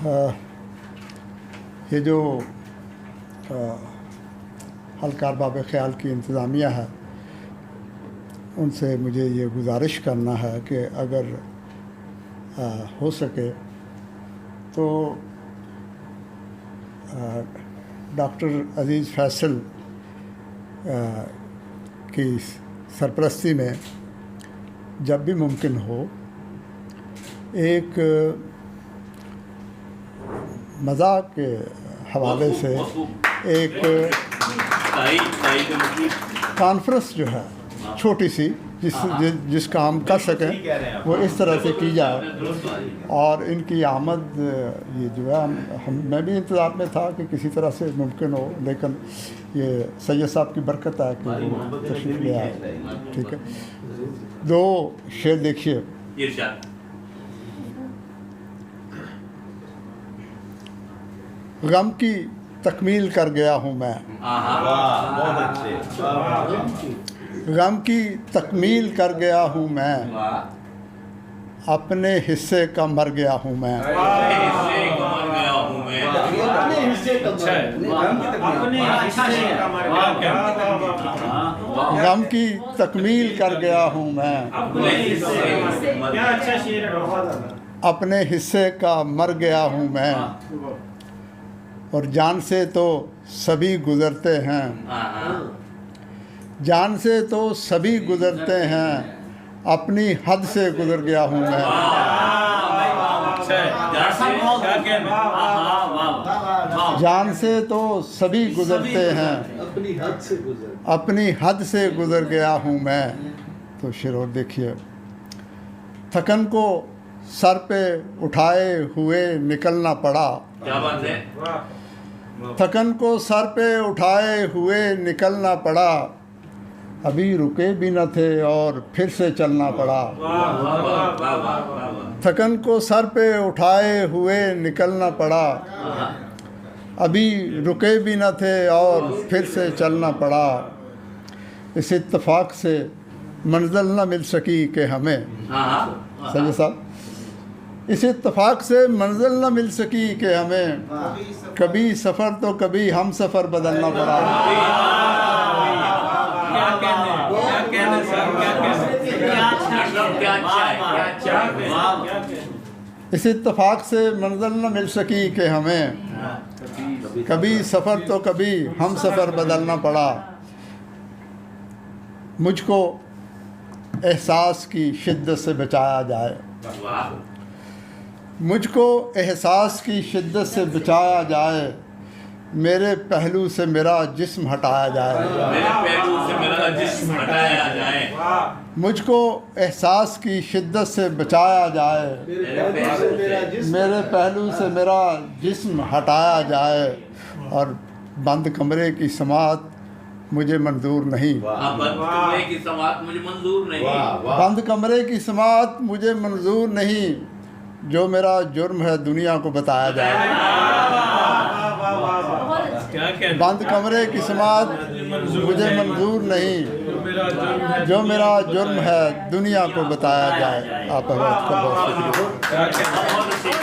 ये जो हल्का अरबाब ख़याल की इंतज़ामिया है, उनसे मुझे ये गुजारिश करना है कि अगर हो सके तो डॉक्टर अज़ीज़ फैसल की सरपरस्ती में जब भी मुमकिन हो एक मज़ाक के हवाले से एक कॉन्फ्रेंस जो है छोटी सी जिसका हम कर सकें वो इस तरह से की जाए। और इनकी आमद ये जो है मैं भी इंतज़ार में था कि किसी तरह से मुमकिन हो, लेकिन ये सैयद साहब की बरकत है कि वो तशरीफ़ ले आए। ठीक है, दो शेर देखिए। गम की तकमील कर गया हूँ मैं, गम की तकमील कर गया हूँ मैं, अपने हिस्से का मर गया हूँ मैं। गम की तकमील कर गया हूँ मैं, अपने हिस्से का मर गया हूँ मैं। और जान से तो सभी गुज़रते हैं, जान से तो सभी गुज़रते हैं, अपनी हद से गुज़र गया हूँ मैं। जान से तो सभी गुज़रते हैं, अपनी हद से गुज़र गया हूँ मैं। तो शेर और देखिए। थकन को सर पे उठाए हुए निकलना पड़ा, क्या बात है। थकन को सर पे उठाए हुए निकलना पड़ा, अभी रुके भी न थे और फिर से चलना पड़ा। थकन को सर पे उठाए हुए निकलना पड़ा, अभी रुके भी न थे और फिर से चलना पड़ा। इस इत्तेफाक से मंजिल न मिल सकी कि हमें, सही साहब, इस इत्तेफाक से मंजिल न मिल सकी कि हमें, कभी सफ़र तो कभी हम सफ़र बदलना पड़ा। इस इत्तेफाक से मंजिल न मिल सकी कि हमें, कभी सफ़र तो कभी हम सफ़र बदलना पड़ा। मुझको एहसास की शिद्दत से बचाया जाए, मुझको एहसास की शिद्दत से बचाया जाए, मेरे पहलू से मेरा जिस्म हटाया जाए। मेरे पहलू से मेरा जिस्म हटाया जाए। मुझको एहसास की शिद्दत से बचाया जाए, मेरे पहलू से मेरा जिस्म हटाया जाए। और बंद कमरे की समात मुझे मंजूर नहीं, बंद कमरे की समात मुझे मंजूर नहीं, बंद कमरे की समात मुझे मंजूर नहीं, जो मेरा जुर्म है दुनिया को बताया जाए। बंद कमरे की समात मुझे मंजूर नहीं, जो मेरा जुर्म है दुनिया को बताया जाए। आप बहुत शुक्रिया।